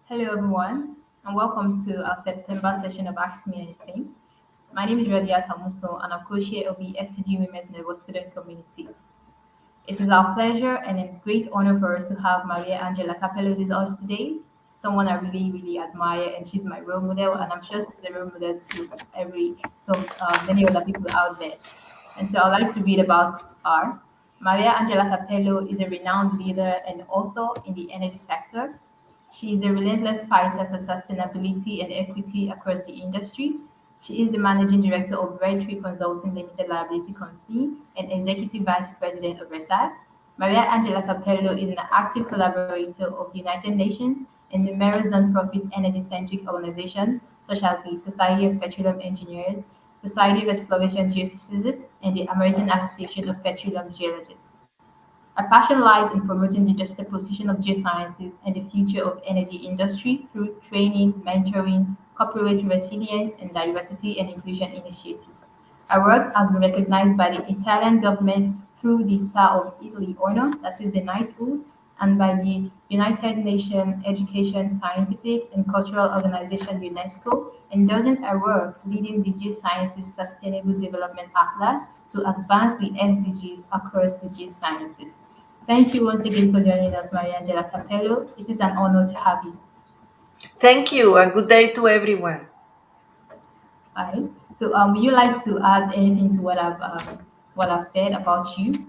Hello, everyone, and welcome to our September session of Ask Me Anything. My name is Radiat Hamuso, and I'm co-chair of the SEG Women's Network Student Community. It is our pleasure and a great honor for us to have Maria Angela Capello with us today, someone I really admire, and she's my role model, and I'm sure she's a role model to many other people out there. And so I'd like to read about her. Maria Angela Capello is a renowned leader and author in the energy sector. She is a relentless fighter for sustainability and equity across the industry. She is the managing director of Red Tree Consulting Limited Liability Company and Executive Vice-President of RESI. Maria Angela Capello is an active collaborator of the United Nations and numerous non-profit energy-centric organizations such as the Society of Petroleum Engineers, Society of Exploration Geophysicists, and the American Association of Petroleum Geologists. Our passion lies in promoting the juxtaposition of geosciences and the future of energy industry through training, mentoring, corporate resilience, and diversity and inclusion initiatives. Our work has been recognized by the Italian government through the Star of Italy honor, that is the knighthood, and by the United Nations Education, Scientific, and Cultural Organization UNESCO, endorsing our work leading the Geosciences Sustainable Development Atlas to advance the SDGs across the geosciences. Thank you once again for joining us, Maria Angela Capello. It is an honor to have you. Thank you, and good day to everyone. Bye. So, would you like to add anything to what I've said about you?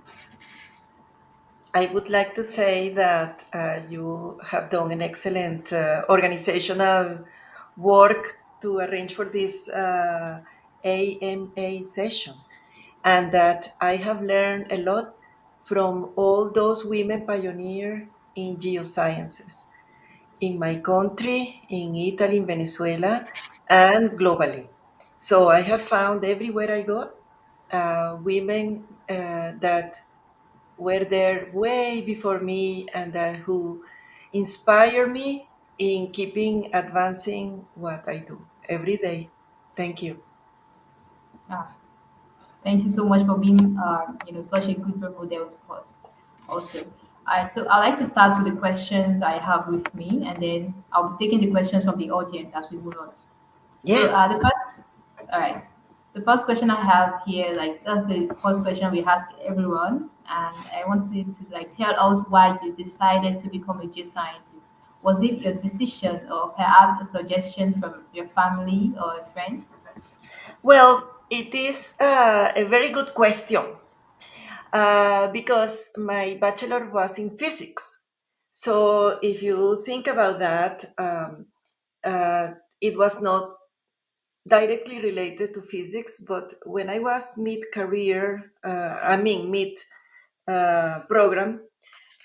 I would like to say that you have done an excellent organizational work to arrange for this AMA session, and that I have learned a lot from all those women pioneers in geosciences in my country, in Italy, in Venezuela, and globally. So I have found everywhere I go women that were there way before me and who inspire me in keeping advancing what I do every day. Thank you. Ah, thank you so much for being, such a good role model to us. Also, all right. So I'd like to start with the questions I have with me, and then I'll be taking the questions from the audience as we move on. So Yes. the first, all right. The first question I have here, like that's the first question we ask everyone, and I want you to like tell us why you decided to become a geoscientist. Was it your decision, or perhaps a suggestion from your family or a friend? Well, it is a very good question because my bachelor was in physics. So if you think about that, it was not directly related to physics, but when I was mid career, mid program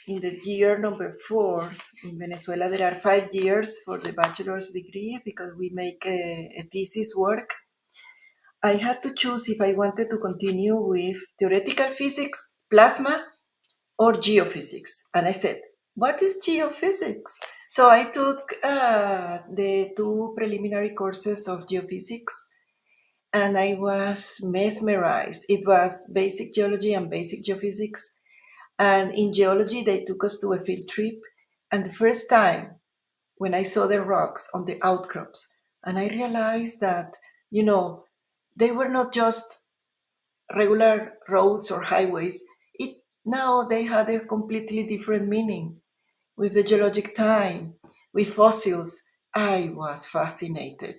in the year number 4 in Venezuela, there are 5 years for the bachelor's degree because we make a thesis work. I had to choose if I wanted to continue with theoretical physics, plasma, or geophysics. And I said, what is geophysics? So I took the 2 preliminary courses of geophysics and I was mesmerized. It was basic geology and basic geophysics. And in geology, they took us to a field trip. And the first time when I saw the rocks on the outcrops, and I realized that, you know, they were not just regular roads or highways. It now they had a completely different meaning with the geologic time, with fossils. I was fascinated.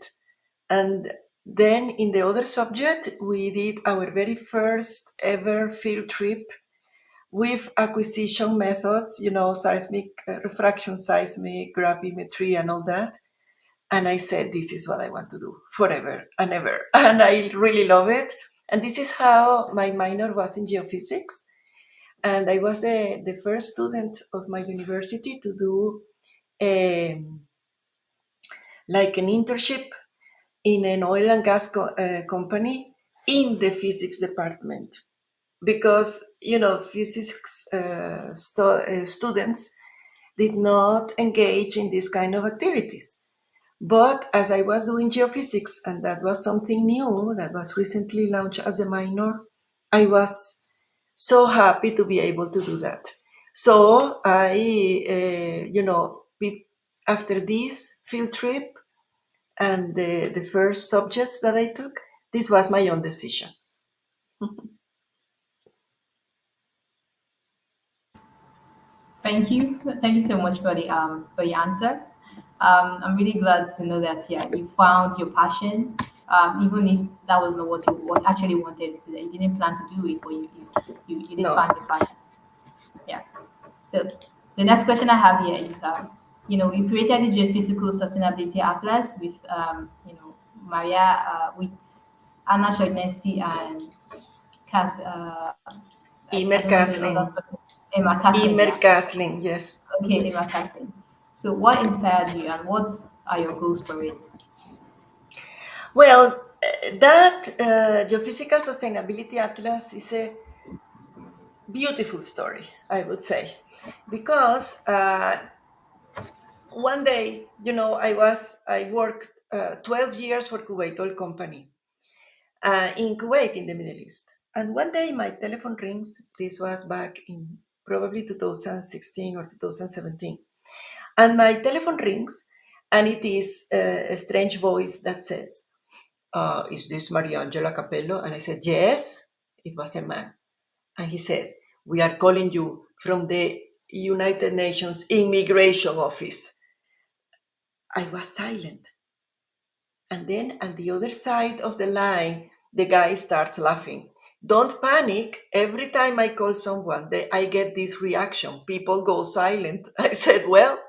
And then in the other subject, we did our very first ever field trip with acquisition methods, seismic refraction, seismic gravimetry, and all that. And I said, this is what I want to do forever and ever. And I really love it. And this is how my minor was in geophysics. And I was the first student of my university to do like an internship in an oil and gas company in the physics department because physics students did not engage in this kind of activities. But as I was doing geophysics, and that was something new that was recently launched as a minor, I was so happy to be able to do that. So I after this field trip and the first subjects that I took, this was my own decision. Thank you. Thank you so much for the answer. I'm really glad to know that you found your passion, even if that was not what actually wanted to. That you didn't plan to do it, but you did No. find the passion. Yeah. So the next question I have here is, we created the Geophysical Sustainability Atlas with, Maria, with Anna Shognesi and Cass. I Emer don't know the other Kaslin. person. Emma Caslin, Emer yeah. Kaslin, yes. Okay, Emma Caslin. So what inspired you and what are your goals for it? Well, that Geophysical Sustainability Atlas is a beautiful story, I would say, because one day, I worked 12 years for Kuwait Oil Company in Kuwait in the Middle East. And one day my telephone rings. This was back in probably 2016 or 2017. And my telephone rings, and it is a strange voice that says, is this Maria Angela Capello? And I said, yes. It was a man. And he says, we are calling you from the United Nations Immigration Office. I was silent. And then on the other side of the line, the guy starts laughing. Don't panic. Every time I call someone, I get this reaction. People go silent. I said, well,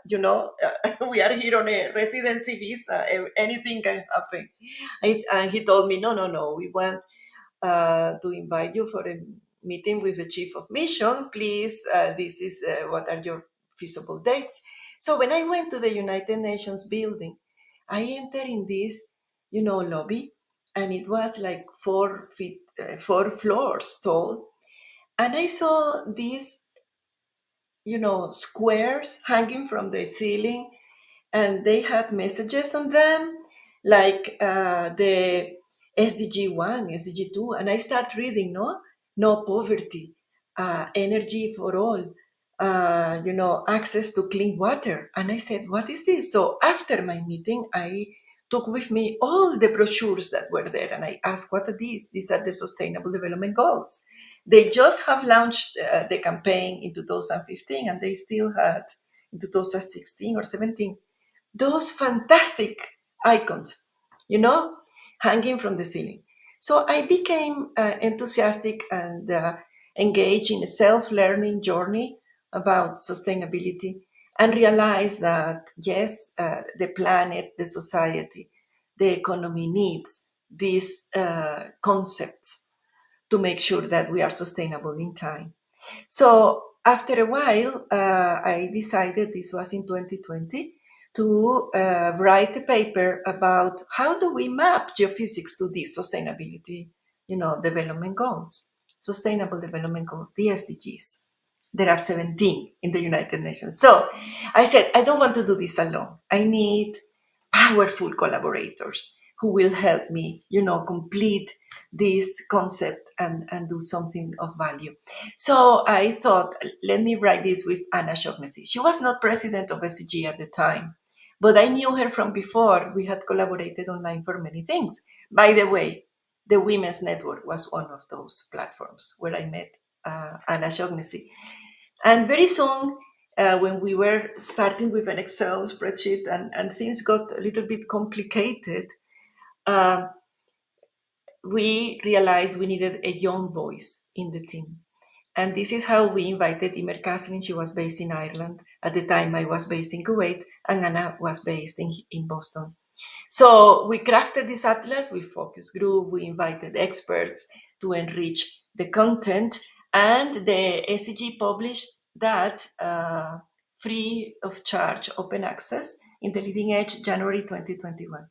we are here on a residency visa. Anything can happen. And he told me, no. We want to invite you for a meeting with the chief of mission. Please, this is what are your feasible dates. So when I went to the United Nations building, I entered in this, lobby, and it was like 4 feet, 4 floors tall. And I saw these, squares hanging from the ceiling, and they had messages on them, like the SDG 1, SDG 2, and I start reading, no poverty, energy for all, access to clean water. And I said, what is this? So after my meeting, I took with me all the brochures that were there, and I asked, what are these? These are the Sustainable Development Goals. They just have launched the campaign in 2015, and they still had in 2016 or 17 those fantastic icons, hanging from the ceiling. So I became enthusiastic and engaged in a self-learning journey about sustainability, and realized that, yes, the planet, the society, the economy needs these concepts to make sure that we are sustainable in time. So after a while, I decided, this was in 2020, to write a paper about how do we map geophysics to these sustainability, development goals, sustainable development goals, the SDGs. There are 17 in the United Nations. So I said, I don't want to do this alone. I need powerful collaborators who will help me, complete this concept and do something of value. So I thought, let me write this with Anna Shognesi. She was not president of SEG at the time, but I knew her from before. We had collaborated online for many things. By the way, the Women's Network was one of those platforms where I met Anna Shognesi. And very soon, when we were starting with an Excel spreadsheet and things got a little bit complicated, we realized we needed a young voice in the team. And this is how we invited Imer Kaslin. She was based in Ireland. At the time, I was based in Kuwait, and Anna was based in Boston. So we crafted this atlas with focus group. We invited experts to enrich the content, and the SEG published that free of charge, open access, in the Leading Edge, January 2021.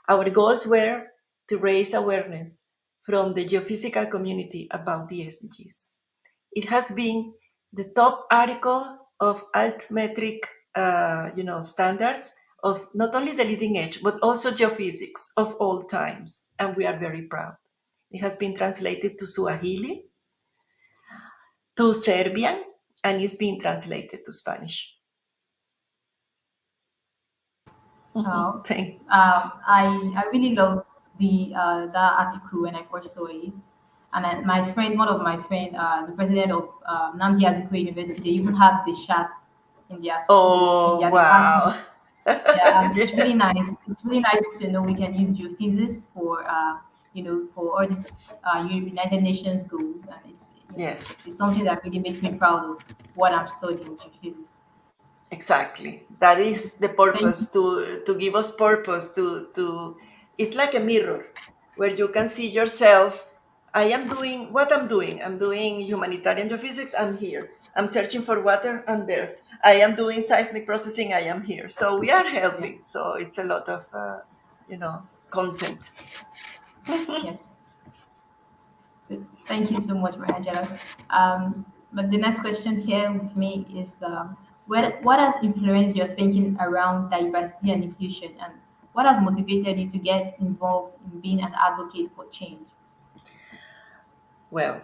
Our goals were to raise awareness from the geophysical community about the SDGs. It has been the top article of altmetric, standards of not only the Leading Edge, but also geophysics of all times, and we are very proud. It has been translated to Swahili, to Serbian, and it's been translated to Spanish. Uh, Thank. I really love that article when I first saw it. And my friend, one of my friend, the president of Namdi Azikiwe University, they even have the chats in their school, in Oh their department. wow. Yeah, and it's really Yeah. nice. It's really nice to know we can use geophysics for for all these United Nations goals, and Yes. it's something that really makes me proud of what I'm studying geophysics. Exactly. That is the Thank purpose, you. to give us purpose, to it's like a mirror where you can see yourself. I am doing what I'm doing. I'm doing humanitarian geophysics, I'm here. I'm searching for water, I'm there. I am doing seismic processing, I am here. So we are Yeah. helping. So it's a lot of content. Yes. So thank you so much, Angela. But the next question here with me is, what has influenced your thinking around diversity and inclusion, and what has motivated you to get involved in being an advocate for change? Well,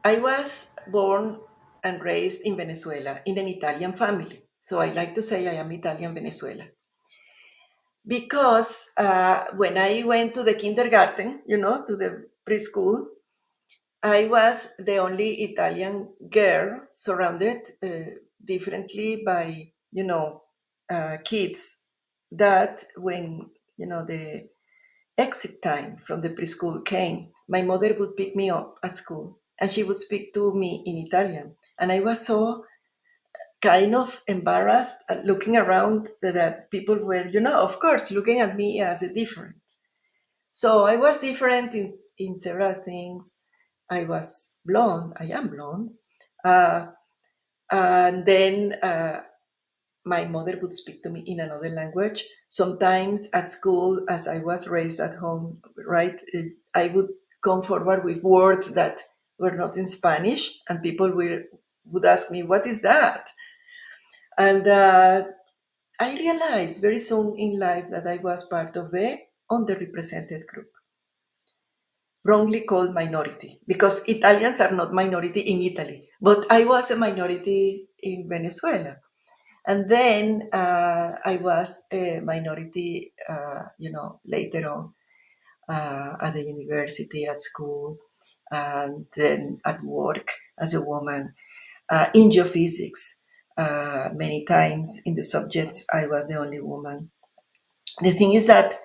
I was born and raised in Venezuela in an Italian family. So I like to say I am Italian Venezuela. Because when I went to the kindergarten, to the preschool, I was the only Italian girl surrounded differently by, kids that when, the exit time from the preschool came, my mother would pick me up at school and she would speak to me in Italian. And I was so kind of embarrassed looking around that people were, of course, looking at me as a different. So I was different in several things. I was blonde. I am blonde. Uh, and then my mother would speak to me in another language. Sometimes at school, as I was raised at home, right, I would come forward with words that were not in Spanish, and people would ask me, "What is that?" And I realized very soon in life that I was part of a underrepresented group, wrongly called minority, because Italians are not minority in Italy, but I was a minority in Venezuela. And then I was a minority, later on at the university, at school, and then at work as a woman, in geophysics. Many times in the subjects, I was the only woman. The thing is that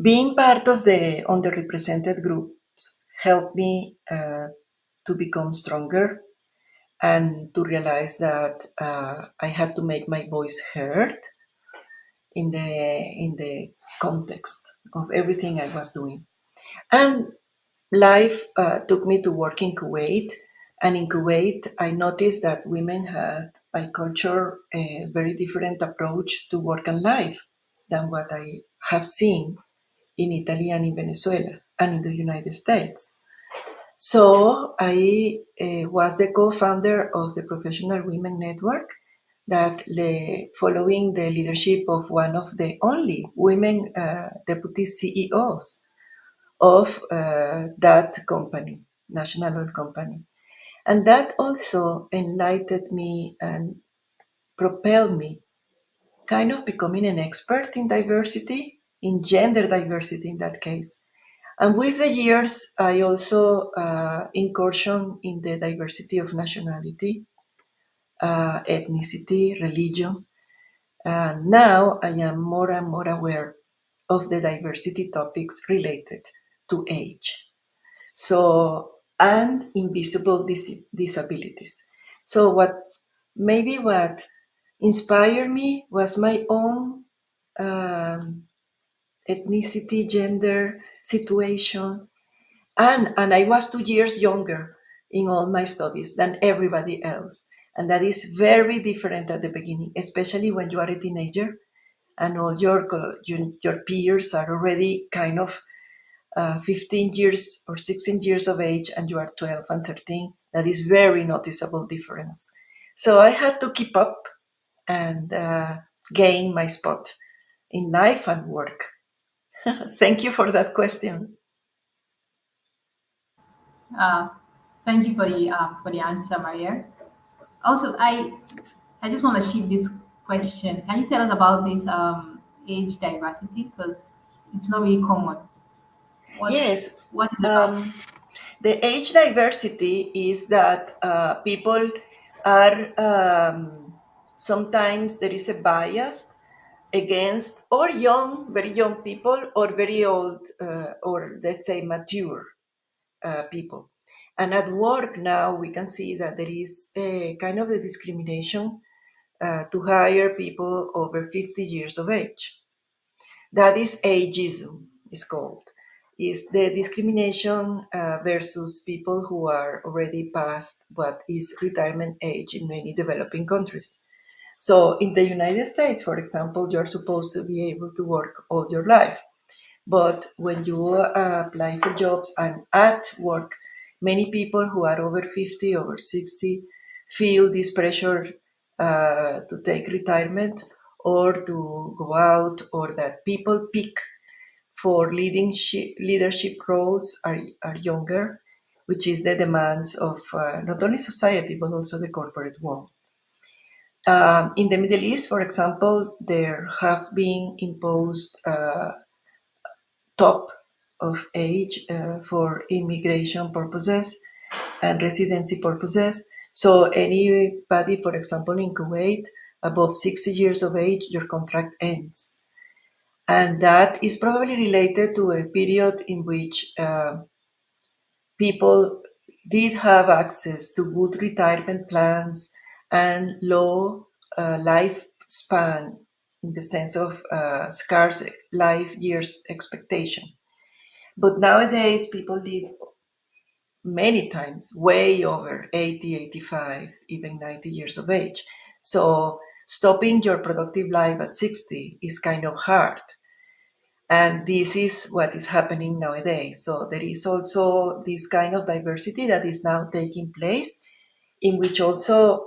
being part of the underrepresented groups helped me to become stronger and to realize that I had to make my voice heard in the context of everything I was doing. And life took me to work in Kuwait. And in Kuwait, I noticed that women had, by culture, a very different approach to work and life than what I have seen in Italy and in Venezuela and in the United States. So I was the co-founder of the Professional Women Network that, following the leadership of one of the only women deputy CEOs of that company, national oil company. And that also enlightened me and propelled me kind of becoming an expert in diversity, in gender diversity in that case. And with the years, I also incursion in the diversity of nationality, ethnicity, religion. And now I am more and more aware of the diversity topics related to age. So, and invisible disabilities. So, what inspired me was my own um, ethnicity, gender situation, and I was 2 years younger in all my studies than everybody else. And that is very different at the beginning, especially when you are a teenager and all your peers are already kind of 15 years or 16 years of age, and you are 12 and 13. That is very noticeable difference. So I had to keep up and gain my spot in life and work. Thank you for that question. Uh, Thank you for the answer, Maria. Also, I just want to shift this question. Can you tell us about this? age diversity? Because it's not really common. What Yes. what is about? Um, the age diversity is that people are sometimes there is a bias against or young, very young people, or very old, or let's say mature people. And at work now, we can see that there is a kind of a discrimination to hire people over 50 years of age. That is ageism, is called. Is the discrimination versus people who are already past what is retirement age in many developing countries. So in the United States, for example, you're supposed to be able to work all your life. But when you apply for jobs and at work, many people who are over 50, over 60 feel this pressure to take retirement or to go out, or that people pick for leadership roles are younger, which is the demands of not only society but also the corporate world. In the Middle East, for example, there have been imposed top of age for immigration purposes and residency purposes. So anybody, for example, in Kuwait, above 60 years of age, your contract ends. And that is probably related to a period in which people did have access to good retirement plans and low lifespan in the sense of scarce life years expectation. But nowadays, people live many times way over 80, 85, even 90 years of age. So stopping your productive life at 60 is kind of hard. And this is what is happening nowadays. So there is also this kind of diversity that is now taking place, in which also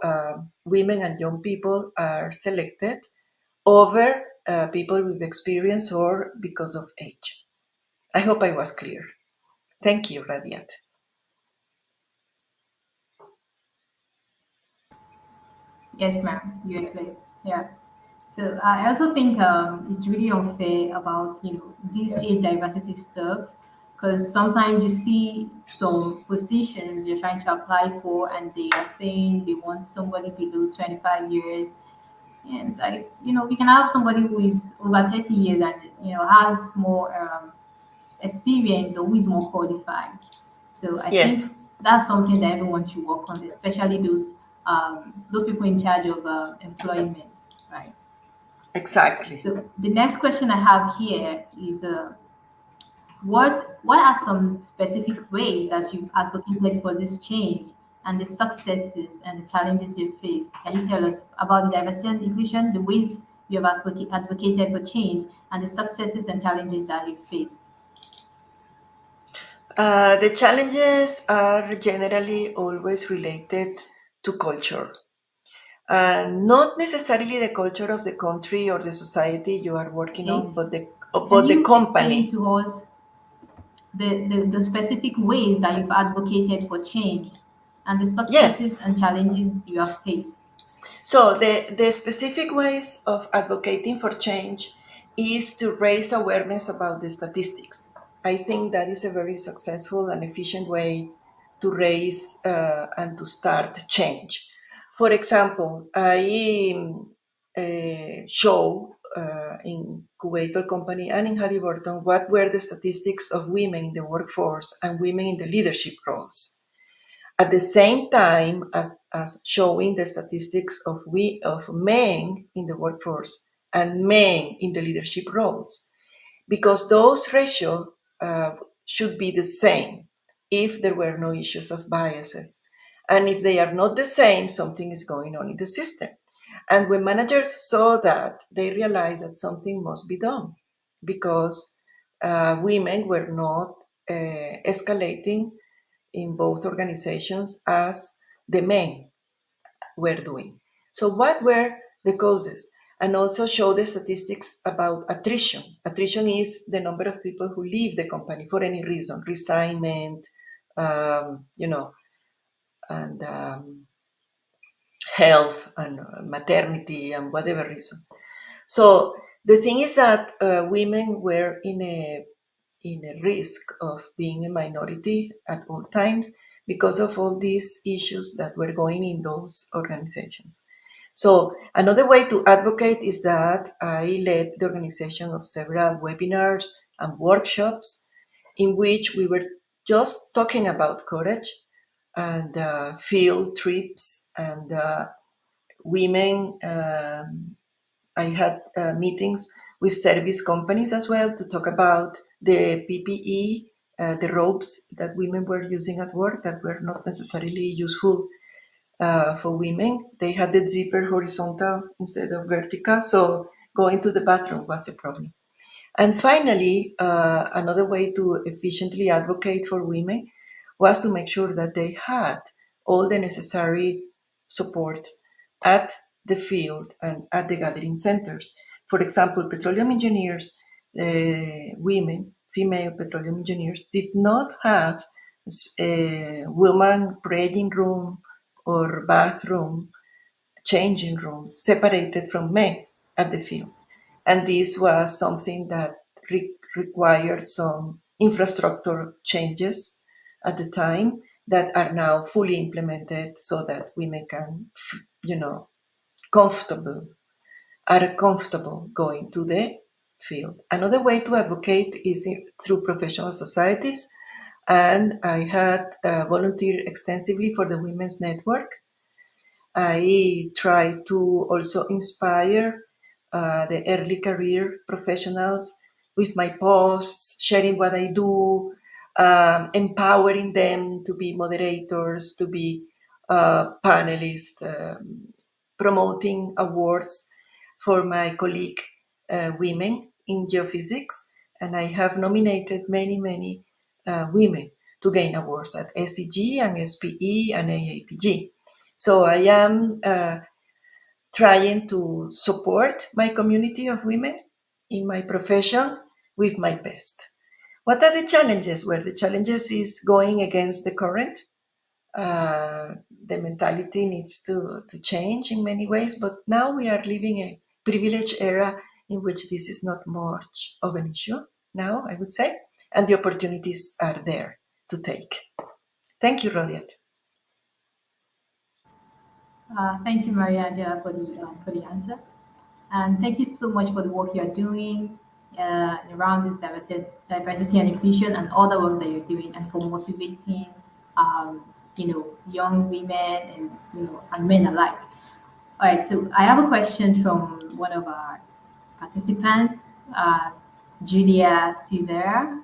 women and young people are selected over people with experience or because of age. I hope I was clear. Thank you, Radiat. Yes, ma'am. You are clear. Yeah. So I also think it's really unfair about this age diversity stuff, because sometimes you see some positions you're trying to apply for and they are saying they want somebody below 25 years, and like we can have somebody who is over 30 years and has more experience or who is more qualified. So I think Yes, that's something that everyone should work on, especially those people in charge of employment, right? exactly. So the next question I have here is what are some specific ways that you've advocated for this change and the successes and the challenges you've faced? Can you tell us about the diversity and inclusion, the ways you have advocated for change, and the successes and challenges that you've faced? The challenges are generally always related to culture. Not necessarily the culture of the country or the society you are working Okay. on, but Can the you explain company. to us the specific ways that you've advocated for change and the Yes. successes and challenges you have faced? So the specific ways of advocating for change is to raise awareness about the statistics. I think that is a very successful and efficient way to raise and to start change. For example, I show in Kuwait Oil Company and in Halliburton what were the statistics of women in the workforce and women in the leadership roles at the same time as showing the statistics of men in the workforce and men in the leadership roles, because those ratios should be the same if there were no issues of biases. And if they are not the same, something is going on in the system. And when managers saw that, they realized that something must be done because women were not escalating in both organizations as the men were doing. So, what were the causes? And also show the statistics about attrition. Attrition is the number of people who leave the company for any reason, resignment, you know, and health and maternity and whatever reason. So The thing is that women were in a risk of being a minority at all times because of all these issues that were going in those organizations. So another way to advocate is that I led the organization of several webinars and workshops in which we were just talking about courage and field trips and women. I had meetings with service companies as well to talk about the PPE, the ropes that women were using at work that were not necessarily useful for women. They had the zipper horizontal instead of vertical, so going to the bathroom was a problem. And finally, another way to efficiently advocate for women was to make sure that they had all the necessary support at the field and at the gathering centers. For example, petroleum engineers, women, female petroleum engineers, did not have a woman praying room or bathroom changing rooms separated from men at the field. And this was something that required some infrastructure changes at the time that are now fully implemented so that women can, you know, comfortable, are comfortable going to the field. Another way to advocate is through professional societies. And I had volunteered extensively for the Women's Network. I try to also inspire the early career professionals with my posts, sharing what I do, empowering them to be moderators, to be panelists, promoting awards for my colleague women in geophysics. And I have nominated many women to gain awards at SEG and SPE and AAPG. So I am trying to support my community of women in my profession with my best. What are the challenges? Well, the challenges is going against the current. The mentality needs to change in many ways, but now we are living a privileged era in which this is not much of an issue now, I would say, and the opportunities are there to take. Thank you, Rodiat. Thank you, Maria Angela, for the answer. And thank you so much for the work you're doing around this diversity and inclusion and all the work that you're doing and for motivating, young women and, and men alike. All right, so I have a question from one of our participants, Julia Caesar.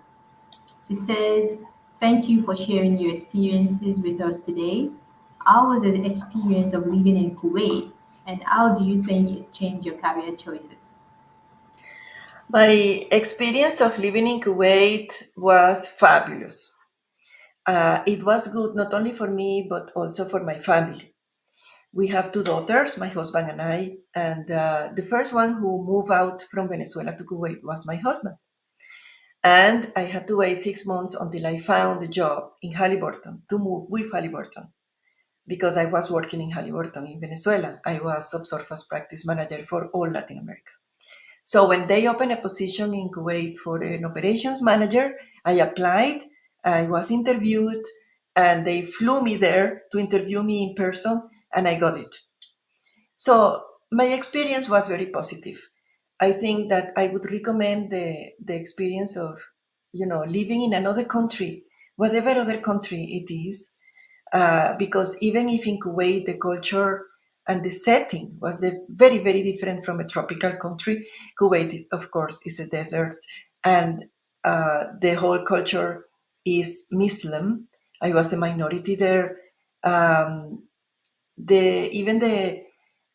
She says, thank you for sharing your experiences with us today. How was the experience of living in Kuwait, and how do you think it changed your career choices? My experience of living in Kuwait was fabulous. It was good not only for me, but also for my family. We have two daughters, my husband and I, and the first one who moved out from Venezuela to Kuwait was my husband. And I had to wait 6 months until I found a job in Halliburton to move with Halliburton because I was working in Halliburton in Venezuela. I was subsurface practice manager for all Latin America. So when they opened a position in Kuwait for an operations manager, I applied, I was interviewed, and they flew me there to interview me in person, and I got it. So my experience was very positive. I think that I would recommend the experience of, living in another country, whatever other country it is, because even if in Kuwait the culture and the setting was very, very different from a tropical country, Kuwait, of course, is a desert, and the whole culture is Muslim. I was a minority there. Even the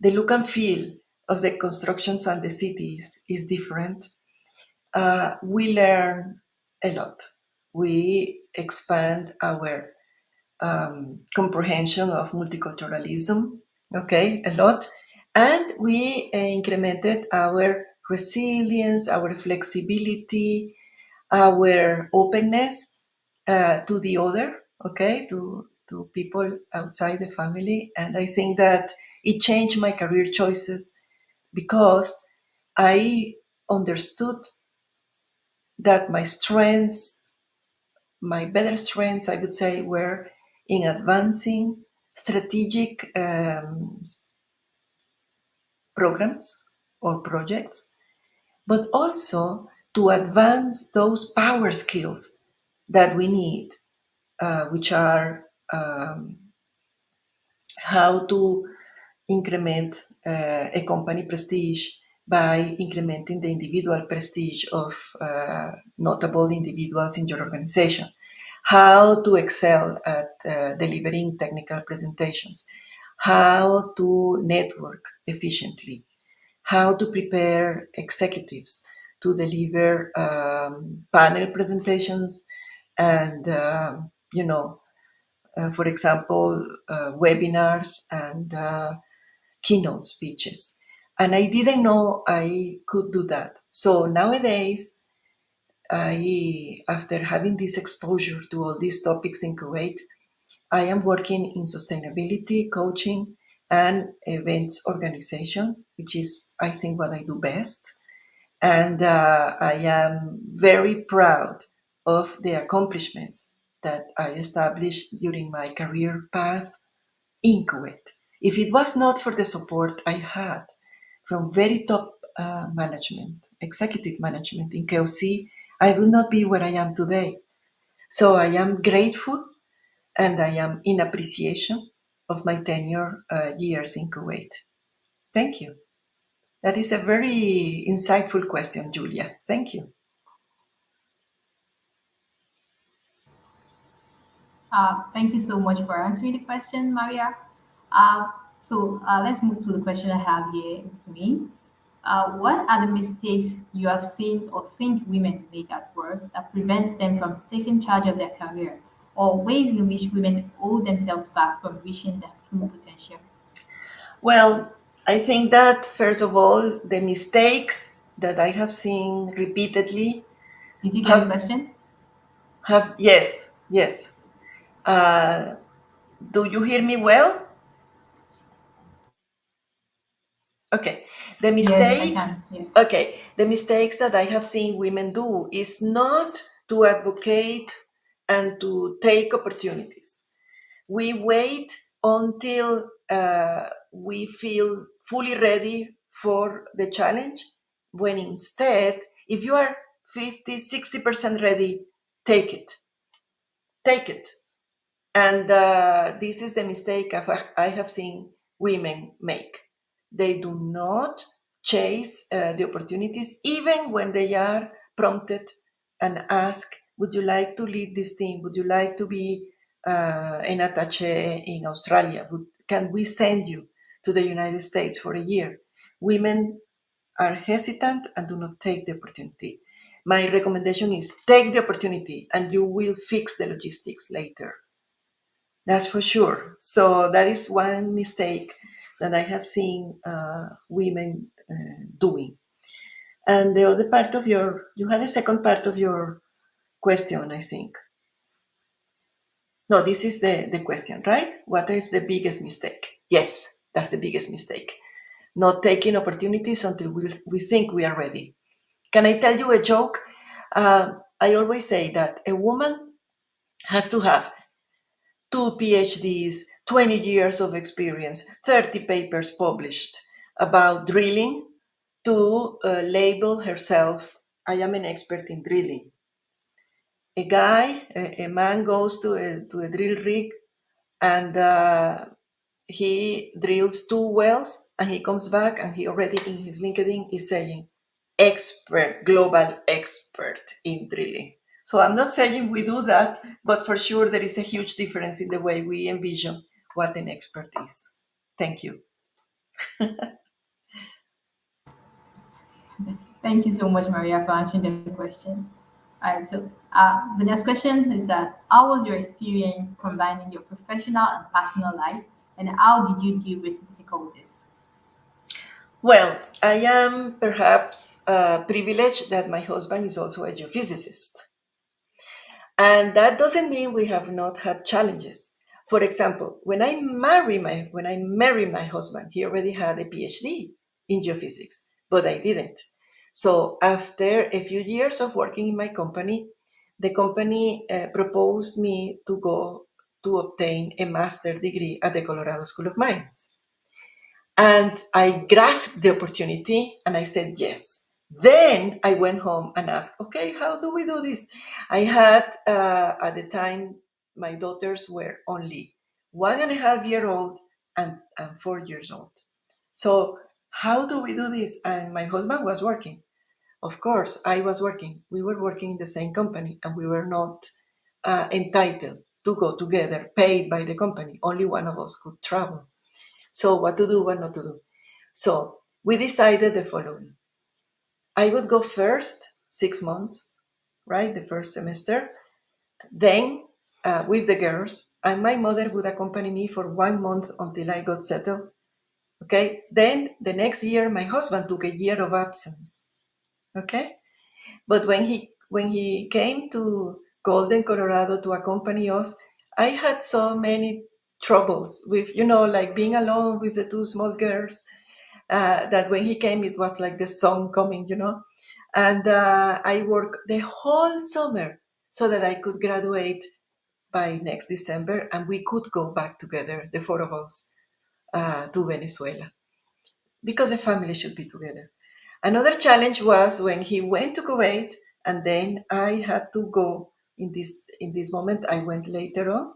look and feel of the constructions and the cities is different. We learn a lot. We expand our comprehension of multiculturalism, okay, a lot. And we incremented our resilience, our flexibility, our openness to the other, okay, to people outside the family. And I think that it changed my career choices because I understood that my strengths, my better strengths, I would say, were in advancing strategic programs or projects, but also to advance those power skills that we need, which are how to increment a company prestige by incrementing the individual prestige of notable individuals in your organization, how to excel at delivering technical presentations, how to network efficiently, how to prepare executives to deliver panel presentations and, for example, webinars and keynote speeches. And I didn't know I could do that. So nowadays, after having this exposure to all these topics in Kuwait, I am working in sustainability, coaching, and events organization, which is, I think, what I do best. And I am very proud of the accomplishments that I established during my career path in Kuwait. If it was not for the support I had from very top management, executive management in KOC, I would not be where I am today. So I am grateful and I am in appreciation of my tenure years in Kuwait. Thank you. That is a very insightful question, Julia. Thank you. Thank you so much for answering the question, Maria. Let's move to the question I have here with me. What are the mistakes you have seen or think women make at work that prevents them from taking charge of their career, or ways in which women hold themselves back from reaching their full potential? Well, I think that, first of all, the mistakes that I have seen repeatedly Did you get the have, question? yes. Do you hear me well? Okay. The Yes, I mistakes, can. Yeah. okay. The mistakes that I have seen women do is not to advocate and to take opportunities. We wait until we feel fully ready for the challenge, when instead, if you are 50, 60% ready, take it. Take it. And this is the mistake I have seen women make. They do not chase the opportunities, even when they are prompted and asked, would you like to lead this team? Would you like to be an attaché in Australia? Can we send you to the United States for a year? Women are hesitant and do not take the opportunity. My recommendation is take the opportunity and you will fix the logistics later. That's for sure. So that is one mistake that I have seen women doing. And the other part of you had a second part of your question, I think. No, this is the question, right? What is the biggest mistake? Yes, that's the biggest mistake. Not taking opportunities until we think we are ready. Can I tell you a joke? I always say that a woman has to have 2 PhDs, 20 years of experience, 30 papers published about drilling to label herself, I am an expert in drilling. A man goes to a drill rig and he drills 2 wells and he comes back and he already in his LinkedIn is saying, expert, global expert in drilling. So I'm not saying we do that, but for sure there is a huge difference in the way we envision what an expert is. Thank you. Thank you so much, Maria, for answering the question. All right, so the next question is that how was your experience combining your professional and personal life, and how did you deal with difficulties? Well, I am perhaps privileged that my husband is also a geophysicist. And that doesn't mean we have not had challenges. For example, when I married my husband, he already had a PhD in geophysics, but I didn't. So after a few years of working in my company, the company proposed me to go to obtain a master's degree at the Colorado School of Mines. And I grasped the opportunity and I said yes. Then I went home and asked, okay, how do we do this? I had, at the time, my daughters were only 1.5 years old and 4 years old. So how do we do this? And my husband was working. Of course, I was working. We were working in the same company and we were not entitled to go together, paid by the company. Only one of us could travel. So what to do, what not to do. So we decided the following. I would go first 6 months, right? The first semester. Then with the girls, and my mother would accompany me for 1 month until I got settled. Okay. Then the next year, my husband took a year of absence. Okay. But when he came to Golden, Colorado to accompany us, I had so many troubles with, like being alone with the two small girls, that when he came, it was like the sun coming. And I worked the whole summer so that I could graduate by next December and we could go back together, the four of us, to Venezuela, because a family should be together. Another challenge was when he went to Kuwait, and then I had to go in this moment. I went later on,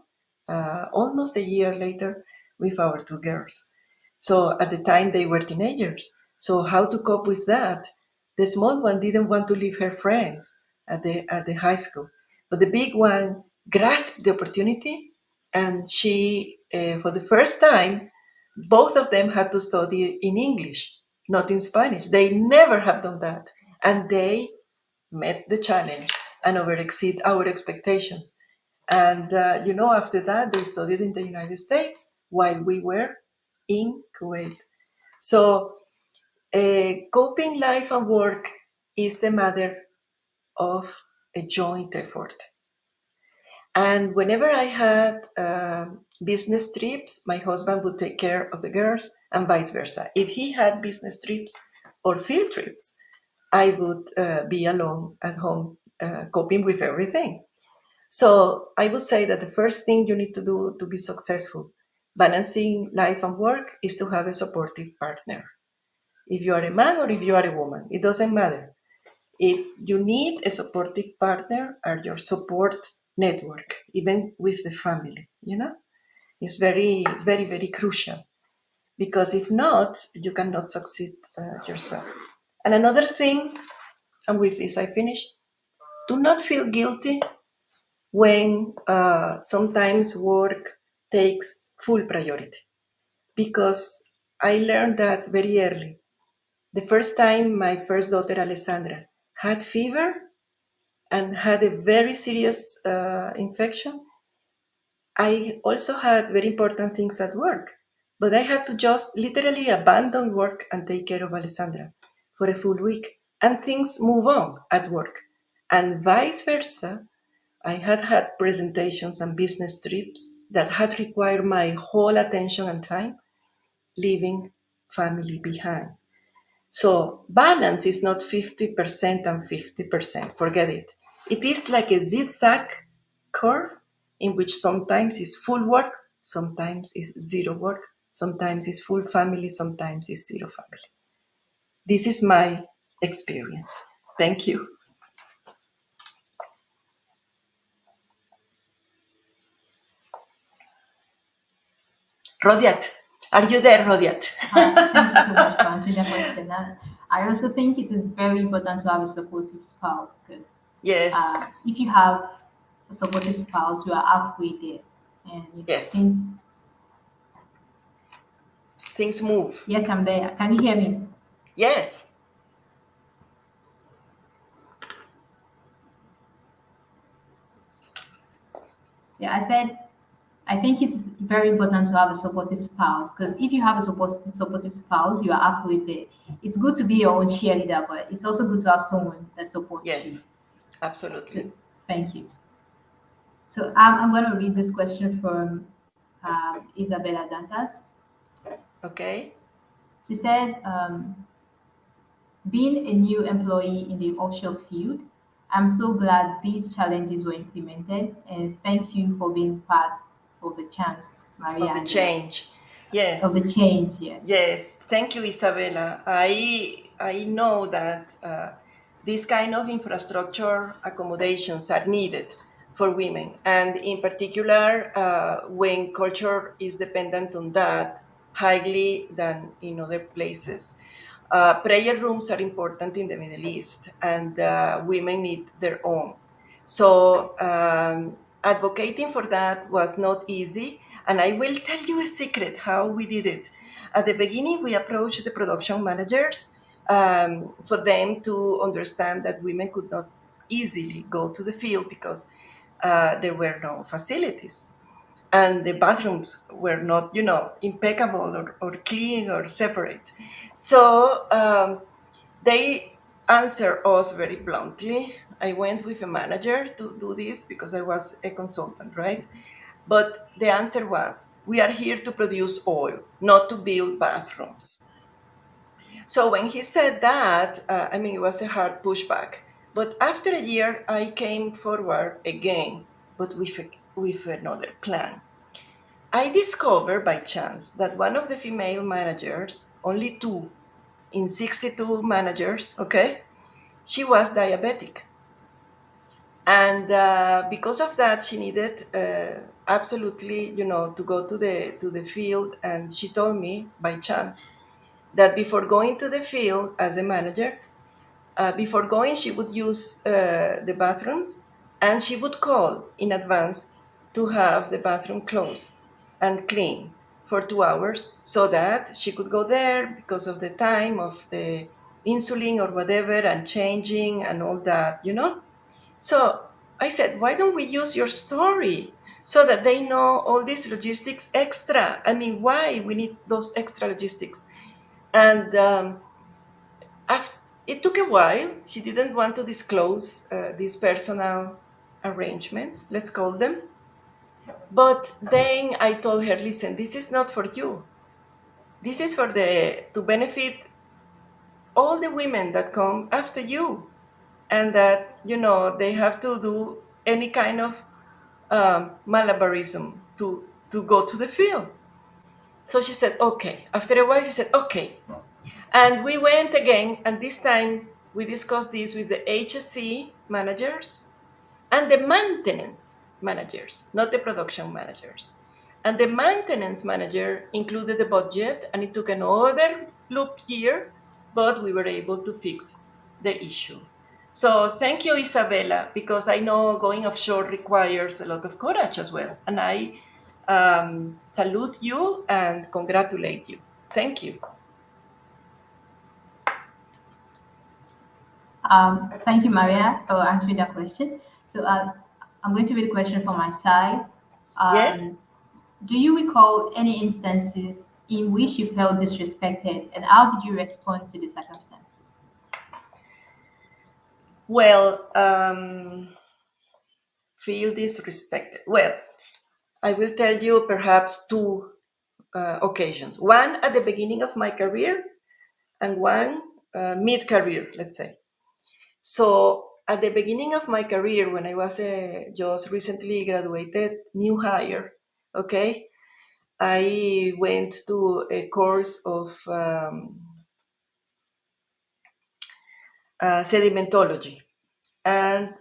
almost a year later, with our two girls. So at the time they were teenagers. So how to cope with that? The small one didn't want to leave her friends at the high school, but the big one grasped the opportunity, and she, for the first time, both of them had to study in English, not in Spanish. They never have done that. And they met the challenge and over exceed our expectations. And, after that, they studied in the United States while we were in Kuwait. So, coping life and work is a matter of a joint effort. And whenever I had business trips, my husband would take care of the girls and vice versa. If he had business trips or field trips, I would be alone at home coping with everything. So I would say that the first thing you need to do to be successful balancing life and work is to have a supportive partner. If you are a man or if you are a woman, it doesn't matter. If you need a supportive partner or your support network, even with the family, it's very, very, very crucial, because if not, you cannot succeed yourself. And another thing, and with this I finish, do not feel guilty when sometimes work takes full priority, because I learned that very early. The first time my first daughter, Alessandra, had fever and had a very serious infection, I also had very important things at work, but I had to just literally abandon work and take care of Alessandra for a full week, and things move on at work. And vice versa, I had presentations and business trips that had required my whole attention and time, leaving family behind. So balance is not 50% and 50%. Forget it. It is like a zigzag curve in which sometimes is full work, sometimes is zero work, sometimes is full family, sometimes is zero family. This is my experience. Thank you. Rodiat, are you there, Rodiat? Thank you so much for answering that question. And I also think it is very important to have a supportive spouse, because Yes, if you have a supportive spouse, you are halfway there, and yes. Things move. Yes, I'm there. Can you hear me? Yes. Yeah, I said I think it's very important to have a supportive spouse, because if you have a supportive spouse, you are halfway there. It's good to be your own cheerleader, but it's also good to have someone that supports you. Yes, absolutely. So, thank you. So I'm going to read this question from Isabella Dantas. Okay. She said, Being a new employee in the offshore field, I'm so glad these challenges were implemented, and thank you for being part of the chance, Maria Of the Angela, change. of Yes. the change. Yes. Yes, thank you, Isabella. I know that these kind of infrastructure accommodations are needed for women, and in particular, when culture is dependent on that highly than in other places. Prayer rooms are important in the Middle East, and women need their own. So advocating for that was not easy. And I will tell you a secret how we did it. At the beginning, we approached the production managers for them to understand that women could not easily go to the field because there were no facilities and the bathrooms were not, impeccable or clean or separate. So they answered us very bluntly. I went with a manager to do this because I was a consultant, right? But the answer was, we are here to produce oil, not to build bathrooms. So when he said that, it was a hard pushback. But after a year, I came forward again, but with another plan. I discovered by chance that one of the female managers, only two in 62 managers, okay, she was diabetic. And because of that, she needed absolutely, to go to the field. And she told me by chance that before going to the field as a manager, before going, she would use the bathrooms and she would call in advance to have the bathroom closed and clean for 2 hours so that she could go there because of the time of the insulin or whatever and changing and all that. So I said, why don't we use your story so that they know all these logistics extra? Why we need those extra logistics? And after, it took a while. She didn't want to disclose these personal arrangements, let's call them. But then I told her, listen, this is not for you. This is for to benefit all the women that come after you and that, they have to do any kind of malabarism to go to the field. So she said, okay. After a while, she said, okay. And we went again, and this time we discussed this with the HSC managers and the maintenance managers, not the production managers. And the maintenance manager included the budget, and it took another loop year, but we were able to fix the issue. So thank you, Isabella, because I know going offshore requires a lot of courage as well. And I salute you and congratulate you. Thank you. Thank you, Maria, for answering that question. So I'm going to read a question from my side. Yes? Um, do you recall any instances in which you felt disrespected, and how did you respond to the circumstance? Well, feel disrespected. Well, I will tell you perhaps two occasions. One at the beginning of my career and one mid-career, let's say. So at the beginning of my career, when I was just recently graduated, new hire, okay, I went to a course of sedimentology. And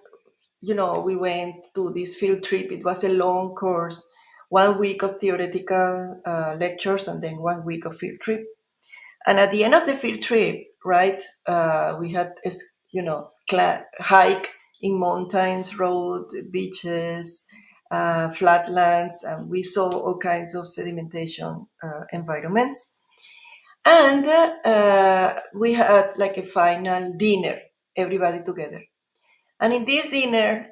we went to this field trip. It was a long course, 1 week of theoretical lectures and then 1 week of field trip. And at the end of the field trip, right, we had, hike in mountains, road, beaches, flatlands, and we saw all kinds of sedimentation environments. And we had like a final dinner, everybody together. And in this dinner,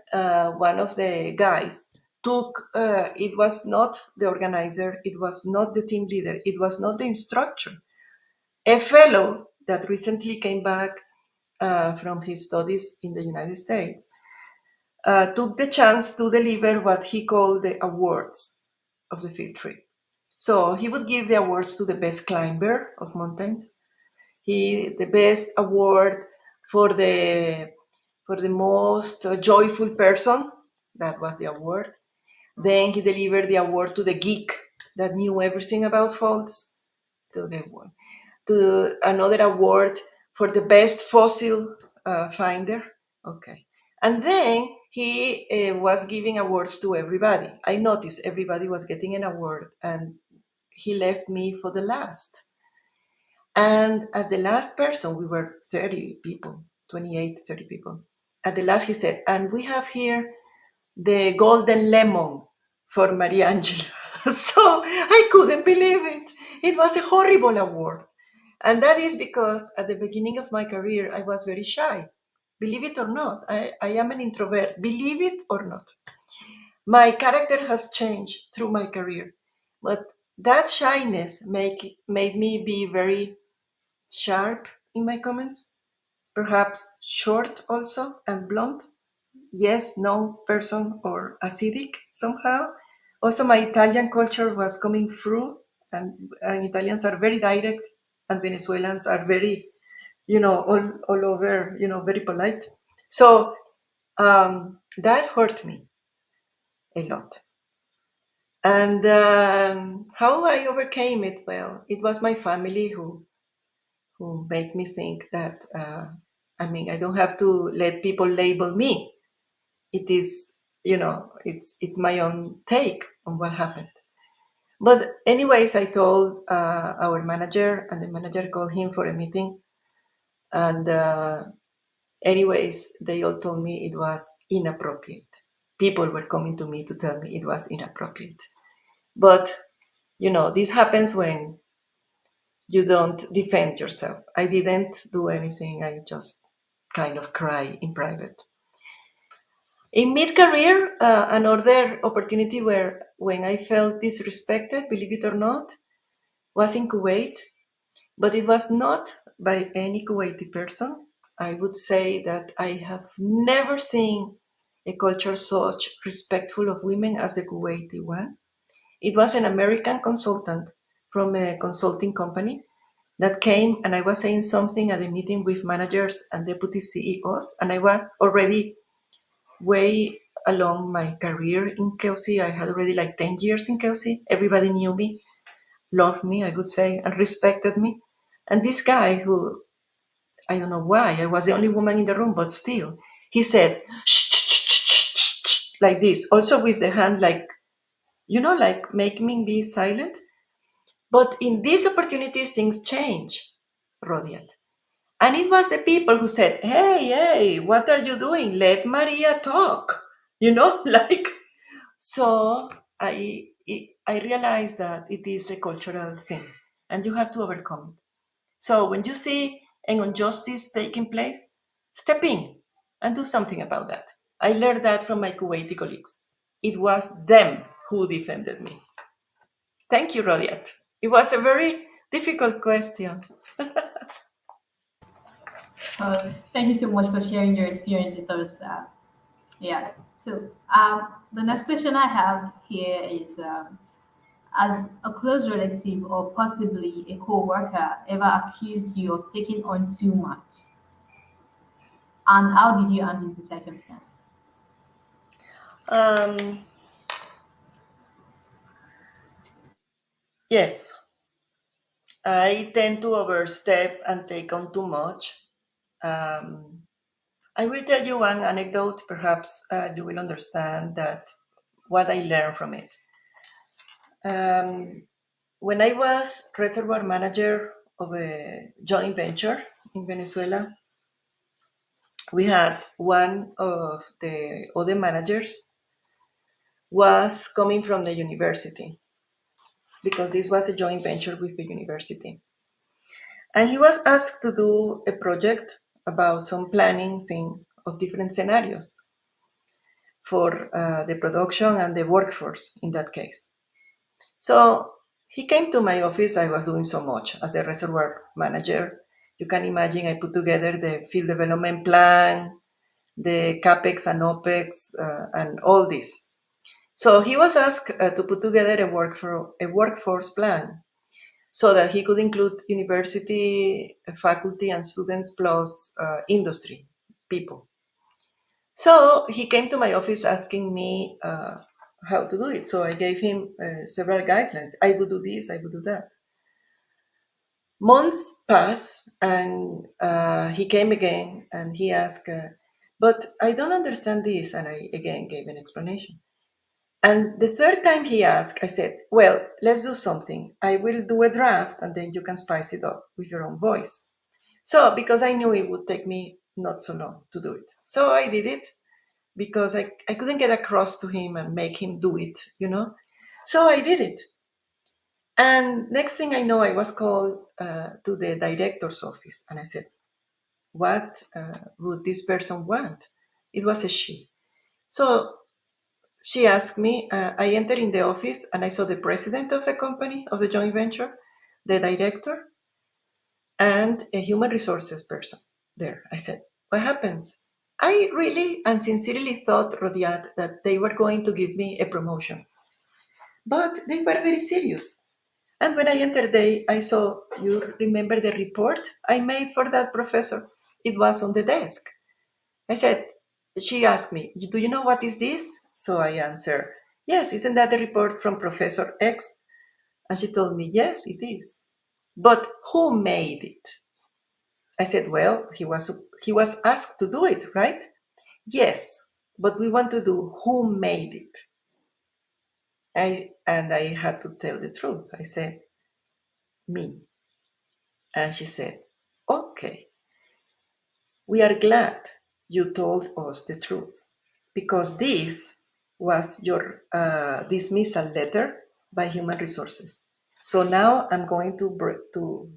one of the guys took, it was not the organizer, it was not the team leader, it was not the instructor. A fellow that recently came back from his studies in the United States took the chance to deliver what he called the awards of the field trip. So he would give the awards to the best climber of mountains, the best award for the most joyful person. That was the award. Then he delivered the award to the geek that knew everything about faults, to another award for the best fossil finder. Okay. And then he was giving awards to everybody. I noticed everybody was getting an award, and he left me for the last. And as the last person, we were 30 people, 28, 30 people. At the last, he said, and we have here the golden lemon for Maria Angela. So I couldn't believe it. It was a horrible award. And that is because at the beginning of my career, I was very shy. Believe it or not, I am an introvert. Believe it or not. My character has changed through my career. But that shyness made me be very sharp in my comments, perhaps short also and blunt. Yes, no person, or acidic somehow. Also, my Italian culture was coming through, and Italians are very direct, and Venezuelans are very, all over, very polite. So that hurt me a lot. And how I overcame it? Well, it was my family who made me think that, I don't have to let people label me. It is, it's my own take on what happened. But anyways, I told our manager, and the manager called him for a meeting. And anyways, they all told me it was inappropriate. People were coming to me to tell me it was inappropriate. But, this happens when you don't defend yourself. I didn't do anything. I just kind of cry in private. In mid-career, another opportunity when I felt disrespected, believe it or not, was in Kuwait, but it was not by any Kuwaiti person. I would say that I have never seen a culture such respectful of women as the Kuwaiti one. It was an American consultant from a consulting company that came, and I was saying something at a meeting with managers and deputy CEOs, and I was already way along my career in Kelsey. I had already like 10 years in Kelsey. Everybody knew me, loved me, I would say, and respected me. And this guy, who, I don't know why, I was the only woman in the room, but still, he said, shh, shh, shh, shh, shh, shh, like this, also with the hand, like, like making me be silent. But in these opportunities, things change, Rodiat. And it was the people who said, hey, what are you doing? Let Maria talk. Like, so I realized that it is a cultural thing, and you have to overcome it. So when you see an injustice taking place, step in and do something about that. I learned that from my Kuwaiti colleagues. It was them who defended me. Thank you, Rodiat. It was a very difficult question. Thank you so much for sharing your experience with us. Yeah. So the next question I have here is, as a close relative or possibly a co-worker ever accused you of taking on too much? And how did you handle the circumstance? Um, yes, I tend to overstep and take on too much. I will tell you one anecdote. Perhaps you will understand that what I learned from it. When I was reservoir manager of a joint venture in Venezuela, we had one of the other managers was coming from the university, because this was a joint venture with the university. And he was asked to do a project about some planning thing of different scenarios for the production and the workforce in that case. So he came to my office. I was doing so much as a reservoir manager. You can imagine I put together the field development plan, the CAPEX and OPEX, and all this. So he was asked to put together a workforce plan. so that he could include university faculty and students plus industry people. So he came to my office asking me how to do it. So I gave him several guidelines. I would do this, I would do that. Months passed, and he came again and he asked, but I don't understand this. And I again gave an explanation. And the third time he asked, I said, well, let's do something. I will do a draft and then you can spice it up with your own voice. So, because I knew it would take me not so long to do it. So I did it because I couldn't get across to him and make him do it, you know? So I did it. And next thing I know, I was called to the director's office. And I said, what would this person want? It was a she. So she asked me, I entered in the office and I saw the president of the company, of the joint venture, the director, and a human resources person there. I said, what happens? I really and sincerely thought, Rodiat, that they were going to give me a promotion. But they were very serious. And when I entered, I saw, you remember the report I made for that professor? It was on the desk. I said, she asked me, do you know what is this? So I answered, yes, isn't that the report from Professor X? And she told me, yes, it is. But who made it? I said, well, he was asked to do it, right? Yes, but we want to do who made it. I had to tell the truth. I said, me. And she said, okay, we are glad you told us the truth because this was your dismissal letter by Human Resources. So now I'm going to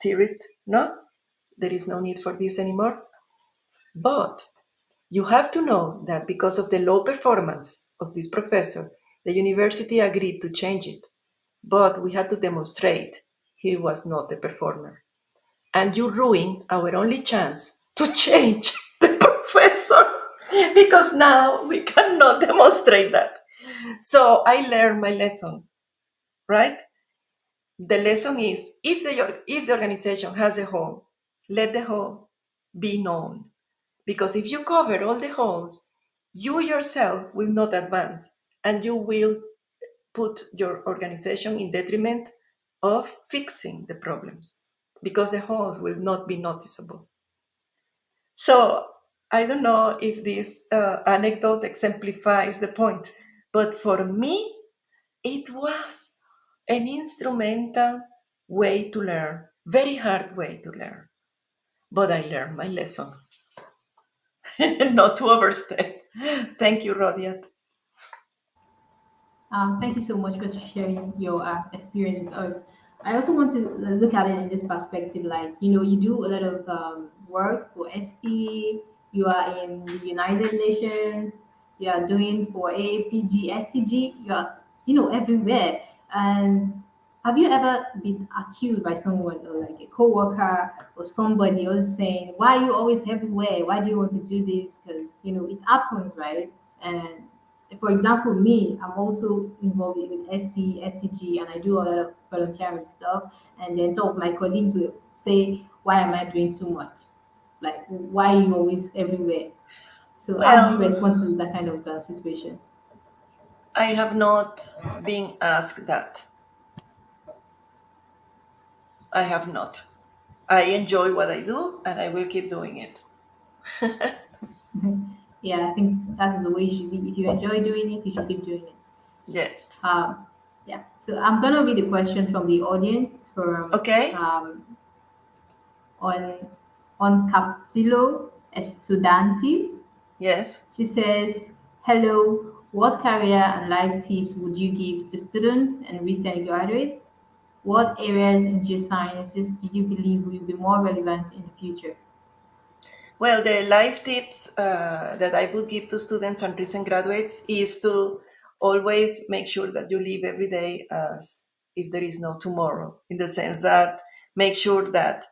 tear it. No, there is no need for this anymore. But you have to know that because of the low performance of this professor, the university agreed to change it. But we had to demonstrate he was not a performer. And you ruined our only chance to change the professor because now we cannot demonstrate that. So I learned my lesson, right? The lesson is if the organization has a hole, let the hole be known. Because if you cover all the holes, you yourself will not advance and you will put your organization in detriment of fixing the problems because the holes will not be noticeable. So I don't know if this anecdote exemplifies the point, but for me, it was an instrumental way to learn, very hard way to learn. But I learned my lesson, not to overstep. Thank you, Rodiat. Thank you so much for sharing your experience with us. I also want to look at it in this perspective, like you do a lot of work for SP. You are in the United Nations. You are doing for AAPG, SCG. You are everywhere. And have you ever been accused by someone or like a coworker or somebody else saying, "Why are you always everywhere? Why do you want to do this?" Because it happens, right? And for example, me, I'm also involved with SP, SCG, and I do a lot of volunteering stuff. And then some of my colleagues will say, "Why am I doing too much? Like, why are you always everywhere?" So, how do you Well, respond to that kind of situation? I have not been asked that. I have not. I enjoy what I do and I will keep doing it. Yeah, I think that is the way it should be. If you enjoy doing it, you should keep doing it. Yes. Yeah. So, I'm gonna read a question from the audience from Okay. on Capsilo Estudanti. Yes. She says, hello, what career and life tips would you give to students and recent graduates? What areas in geosciences do you believe will be more relevant in the future? Well, the life tips that I would give to students and recent graduates is to always make sure that you live every day as if there is no tomorrow, in the sense that make sure that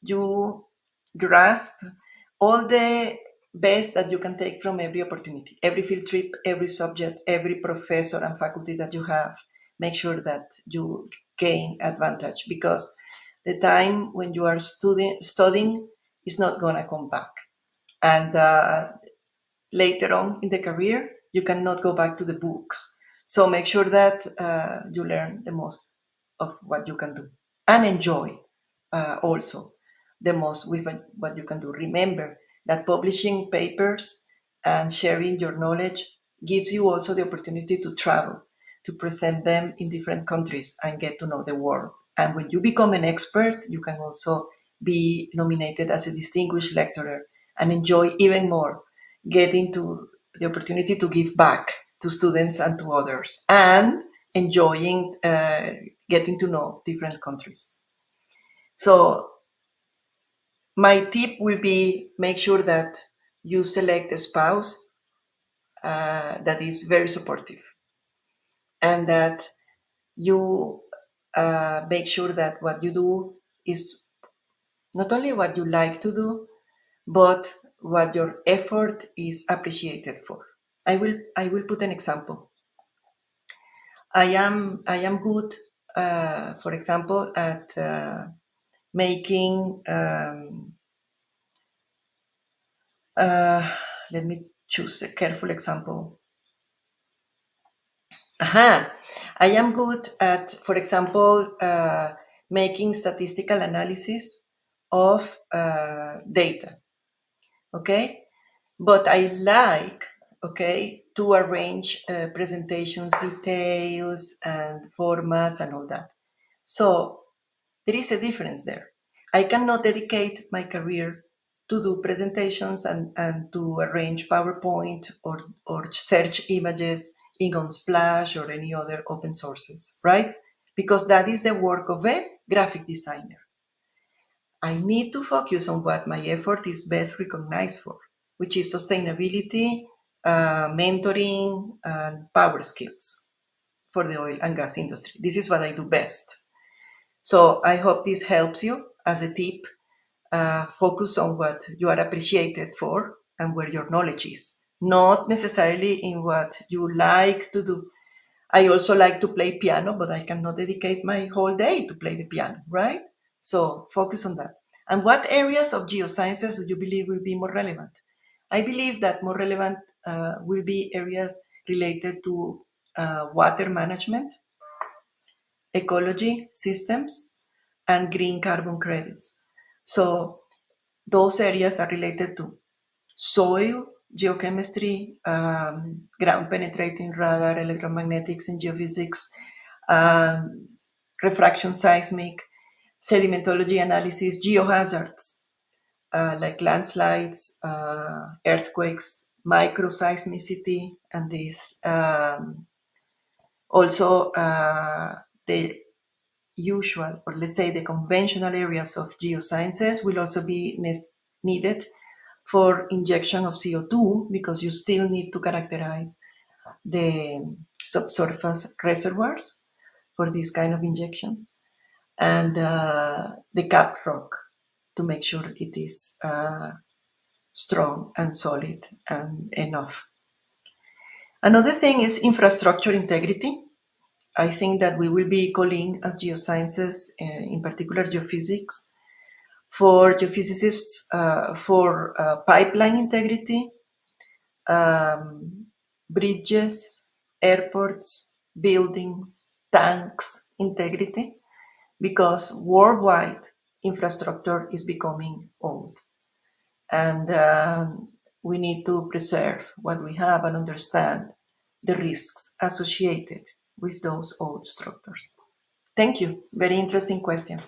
you grasp all the best that you can take from every opportunity, every field trip, every subject, every professor and faculty that you have. Make sure that you gain advantage, because the time when you are studying is not going to come back. And later on in the career, you cannot go back to the books. So make sure that you learn the most of what you can do and enjoy also the most with what you can do. Remember that publishing papers and sharing your knowledge gives you also the opportunity to travel, to present them in different countries and get to know the world. And when you become an expert, you can also be nominated as a distinguished lecturer and enjoy even more getting to the opportunity to give back to students and to others, and enjoying getting to know different countries. So my tip will be, make sure that you select a spouse that is very supportive, and that you make sure that what you do is not only what you like to do, but what your effort is appreciated for. I will put an example. I am good, for example, at making. Let me choose a careful example. Aha! I am good at, for example, making statistical analysis of data. Okay, but I like, okay, to arrange presentations, details, and formats and all that. So there is a difference there. I cannot dedicate my career to do presentations and to arrange PowerPoint or search images in Unsplash or any other open sources, right? Because that is the work of a graphic designer. I need to focus on what my effort is best recognized for, which is sustainability, mentoring, and power skills for the oil and gas industry. This is what I do best. So I hope this helps you as a tip. Focus on what you are appreciated for and where your knowledge is, not necessarily in what you like to do. I also like to play piano, but I cannot dedicate my whole day to play the piano, right? So focus on that. And what areas of geosciences do you believe will be more relevant? I believe that more relevant will be areas related to water management, ecology systems, and green carbon credits. So those areas are related to soil, geochemistry, ground penetrating radar, electromagnetics and geophysics, um, refraction seismic, sedimentology analysis, geohazards like landslides, earthquakes, microseismicity, and this also the usual, or let's say the conventional areas of geosciences will also be needed for injection of CO2, because you still need to characterize the subsurface reservoirs for these kind of injections, and the cap rock to make sure it is strong and solid and enough. Another thing is infrastructure integrity. I think that we will be calling as geosciences, in particular geophysics, for geophysicists for pipeline integrity, bridges, airports, buildings, tanks integrity, because worldwide infrastructure is becoming old. And we need to preserve what we have and understand the risks associated with those old structures. Thank you. Very interesting question.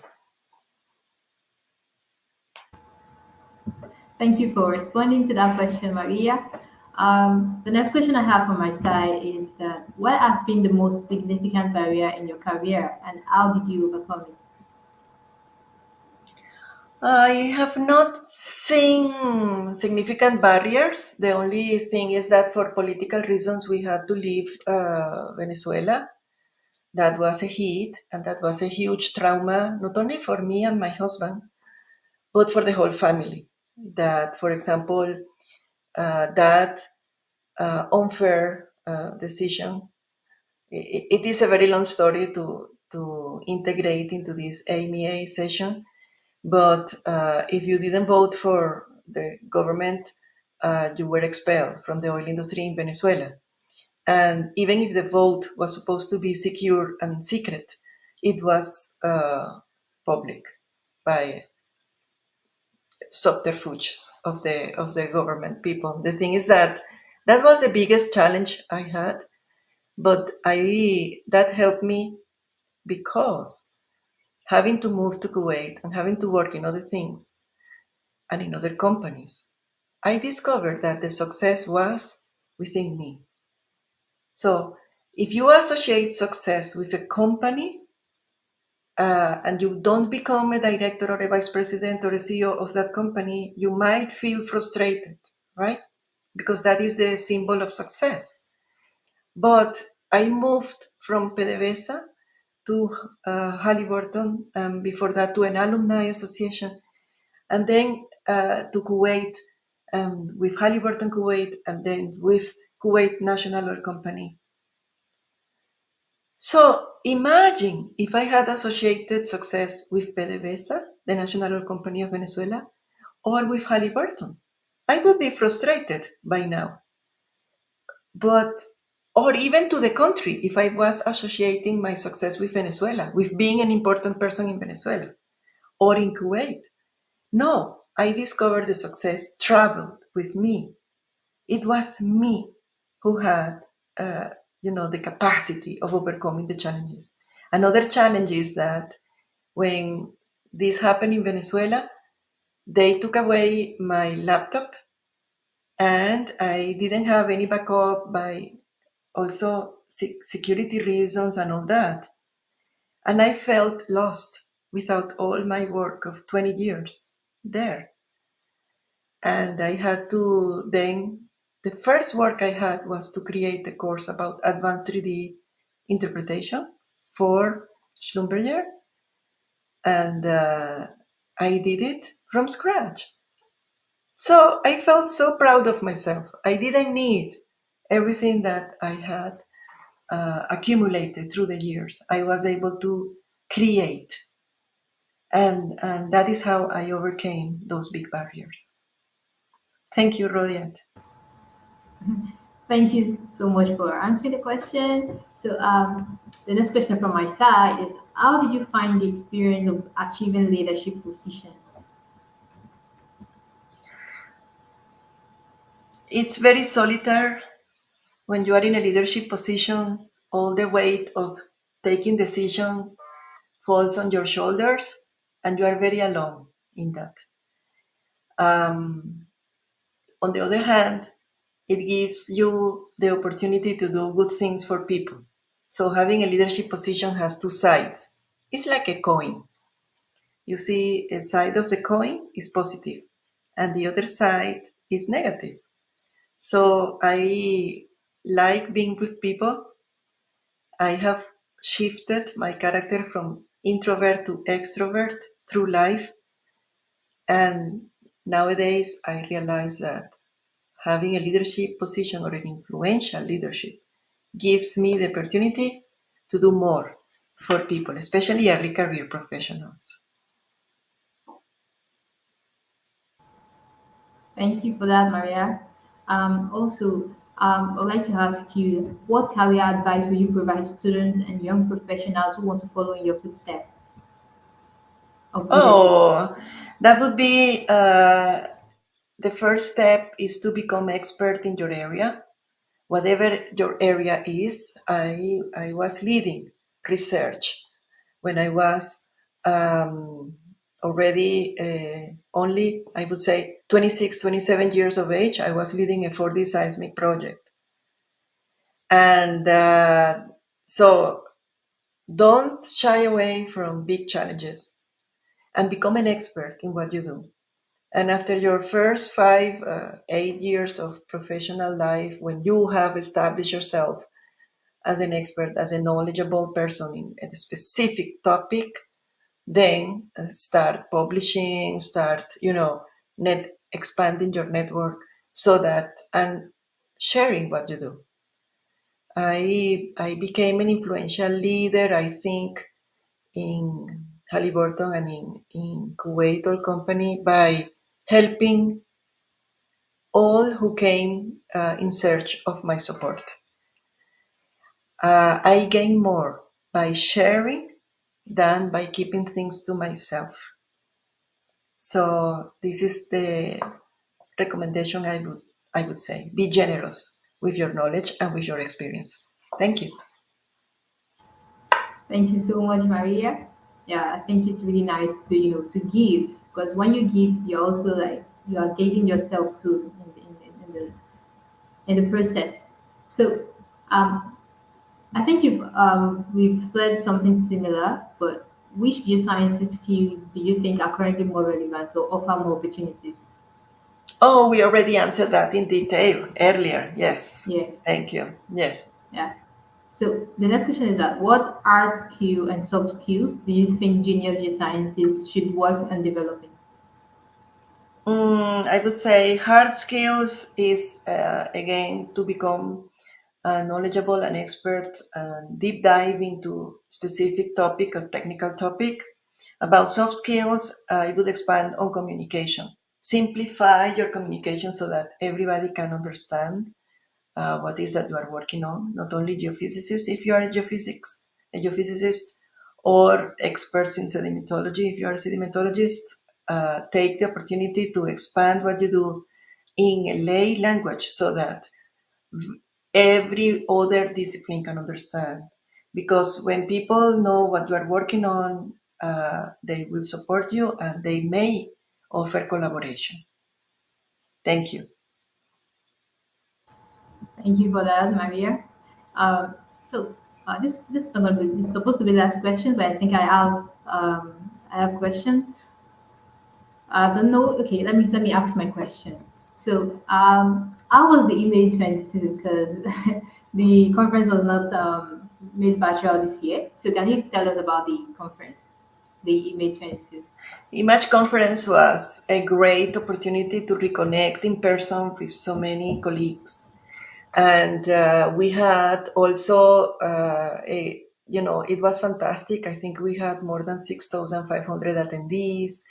Thank you for responding to that question, Maria. The next question I have on my side is that what has been the most significant barrier in your career and how did you overcome it? I have not seen significant barriers. The only thing is that for political reasons, we had to leave Venezuela. That was a hit, and that was a huge trauma, not only for me and my husband, but for the whole family. That, for example, that unfair decision. It is a very long story to integrate into this AMEA session. But if you didn't vote for the government, you were expelled from the oil industry in Venezuela. And even if the vote was supposed to be secure and secret, it was public by subterfuges of the government people. The thing is that that was the biggest challenge I had, but that helped me because having to move to Kuwait and having to work in other things and in other companies, I discovered that the success was within me. So if you associate success with a company and you don't become a director or a vice president or a CEO of that company, you might feel frustrated, right? Because that is the symbol of success. But I moved from PDVSA to Halliburton, before that to an alumni association, and then to Kuwait with Halliburton Kuwait, and then with Kuwait National Oil Company. So imagine if I had associated success with PDVSA, the National Oil Company of Venezuela, or with Halliburton. I would be frustrated by now. But, or even to the country, if I was associating my success with Venezuela, with being an important person in Venezuela, or in Kuwait. No, I discovered the success traveled with me. It was me who had, the capacity of overcoming the challenges. Another challenge is that when this happened in Venezuela, they took away my laptop and I didn't have any backup by also security reasons and all that. And I felt lost without all my work of 20 years there. And I had to then, the first work I had was to create a course about advanced 3D interpretation for Schlumberger. And I did it from scratch. So I felt so proud of myself. I didn't need everything that I had accumulated through the years. I was able to create. And that is how I overcame those big barriers. Thank you, Rodiant. Thank you so much for answering the question. So, the next question from my side is: how did you find the experience of achieving leadership positions? It's very solitary when you are in a leadership position. All the weight of taking decision falls on your shoulders, and you are very alone in that. On the other hand, it gives you the opportunity to do good things for people. So having a leadership position has two sides. It's like a coin. You see, a side of the coin is positive, and the other side is negative. So I like being with people. I have shifted my character from introvert to extrovert through life. And nowadays, I realize that having a leadership position or an influential leadership gives me the opportunity to do more for people, especially early career professionals. Thank you for that, Maria. Also, I'd like to ask you, what career advice will you provide students and young professionals who want to follow in your footsteps of leadership? Oh, that would be the first step is to become expert in your area. Whatever your area is, I was leading research when I was already only, I would say, 26, 27 years of age. I was leading a 4D seismic project. And so don't shy away from big challenges and become an expert in what you do. And after your first 8 years of professional life, when you have established yourself as an expert, as a knowledgeable person in a specific topic, then start publishing, start, expanding your network so that, and sharing what you do. I became an influential leader, I think, in Halliburton and in Kuwait oil company by helping all who came in search of my support. I gain more by sharing than by keeping things to myself. So this is the recommendation I would say. Be generous with your knowledge and with your experience. Thank you. Thank you so much, Maria. Yeah, I think it's really nice to to give, because when you give, you're also like you are giving yourself to in the process. So, I think we've said something similar, but which geosciences fields do you think are currently more relevant or offer more opportunities? Oh, we already answered that in detail earlier. Yes. Yes, Thank you. Yes. yeah. So the next question is that what art skill and soft skills do you think junior geoscientists should work on developing? I would say hard skills is again to become knowledgeable and expert and deep dive into specific topic or technical topic. About soft skills, I would expand on communication. Simplify your communication so that everybody can understand what is that you are working on. Not only geophysicists, if you are a geophysicist, or experts in sedimentology, if you are a sedimentologist, take the opportunity to expand what you do in a lay language so that every other discipline can understand. Because when people know what you are working on, they will support you and they may offer collaboration. Thank you. Thank you for that, Maria. Um, this is not gonna be, this is supposed to be the last question, but I think I have a question. I don't know. Okay, let me ask my question. So, how was the email 22? Because the conference was not made virtual this year. So, can you tell us about the conference, the email 22? Image conference was a great opportunity to reconnect in person with so many colleagues. And we had also it was fantastic. I think we had more than 6,500 attendees,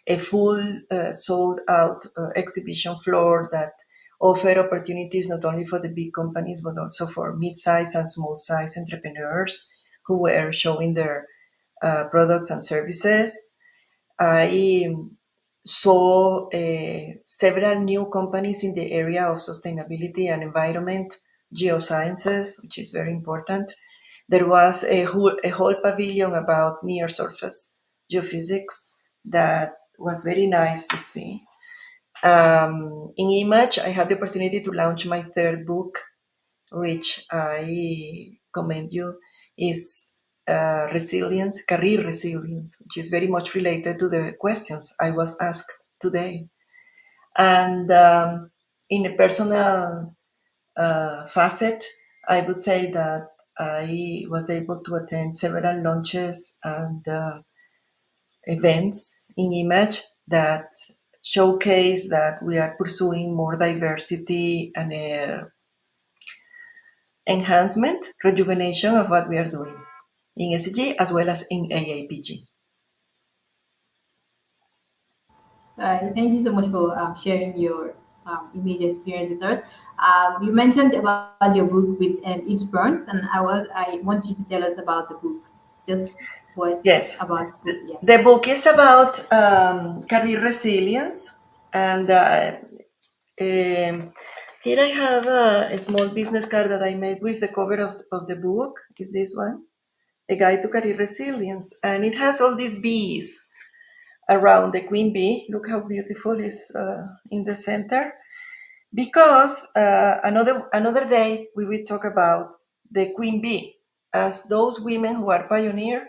a full sold out exhibition floor that offered opportunities not only for the big companies but also for mid-size and small-size entrepreneurs who were showing their products and services. I saw several new companies in the area of sustainability and environment, geosciences, which is very important. There was a whole pavilion about near surface geophysics that was very nice to see. In Image, I had the opportunity to launch my third book, which I commend you, is resilience, career resilience, which is very much related to the questions I was asked today. And in a personal facet, I would say that I was able to attend several launches and events in Image that showcase that we are pursuing more diversity and enhancement, rejuvenation of what we are doing in SEG as well as in AAPG. Thank you so much for sharing your image experience with us. You mentioned about your book with Yves Burns, and I want you to tell us about the book. Just what Yes, about the book? Yeah. the book is about career resilience, and here I have a small business card that I made with the cover of the book. Is this one? A Guide to Career Resilience, and it has all these bees around the queen bee. Look how beautiful is in the center. Because another day we will talk about the queen bee as those women who are pioneer,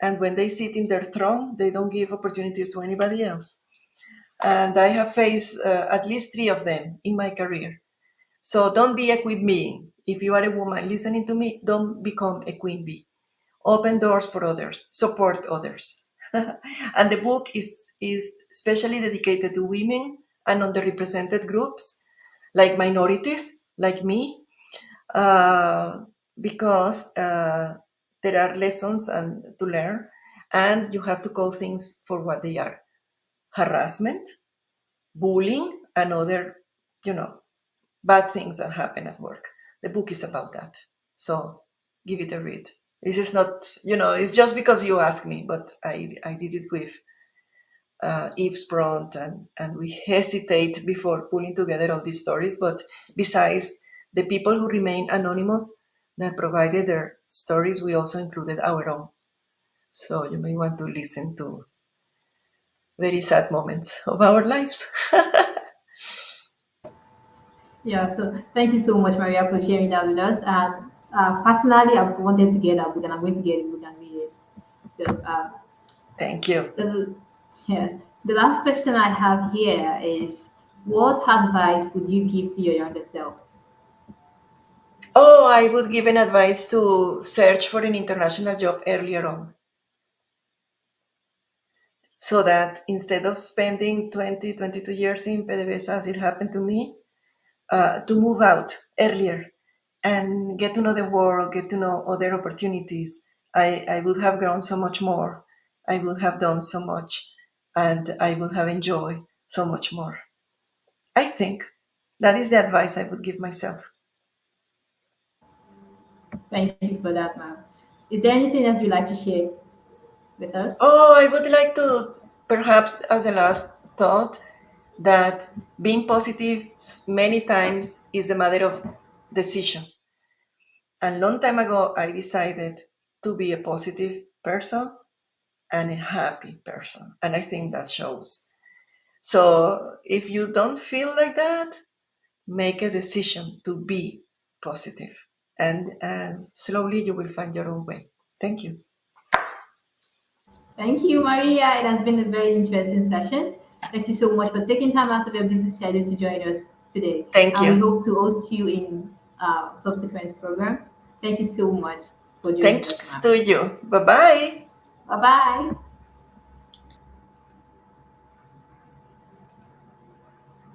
and when they sit in their throne, they don't give opportunities to anybody else. And I have faced at least 3 of them in my career. So don't be a queen bee. If you are a woman listening to me, don't become a queen bee. Open doors for others, support others. And the book is especially dedicated to women and underrepresented groups like minorities, like me, uh, because there are lessons and to learn. and you have to call things for what they are: harassment, bullying, and other, bad things that happen at work. The book is about that. So give it a read. This is not, it's just because you asked me, but I did it with Yves Bront, and we hesitate before pulling together all these stories. But besides the people who remain anonymous that provided their stories, we also included our own. So you may want to listen to very sad moments of our lives. Yeah, so thank you so much, Maria, for sharing that with us. And personally, I've wanted to get a book, and I'm going to get a book and read it. So, Thank you. yeah, the last question I have here is, what advice would you give to your younger self? Oh, I would give an advice to search for an international job earlier on, so that instead of spending 20, 22 years in PDVSA, as it happened to me, to move out earlier and get to know the world, get to know other opportunities. I would have grown so much more. I would have done so much, and I would have enjoyed so much more. I think that is the advice I would give myself. Thank you for that, ma'am. Is there anything else you'd like to share with us? Oh, I would like to, perhaps as a last thought, that being positive many times is a matter of decision. A long time ago, I decided to be a positive person and a happy person. And I think that shows. So if you don't feel like that, make a decision to be positive, and slowly you will find your own way. Thank you. Thank you, Maria. It has been a very interesting session. Thank you so much for taking time out of your busy schedule to join us today. Thank And we you. hope to host you in subsequent program. Thank you so much for joining us, Thanks ma'am. to you. Bye bye. Bye bye.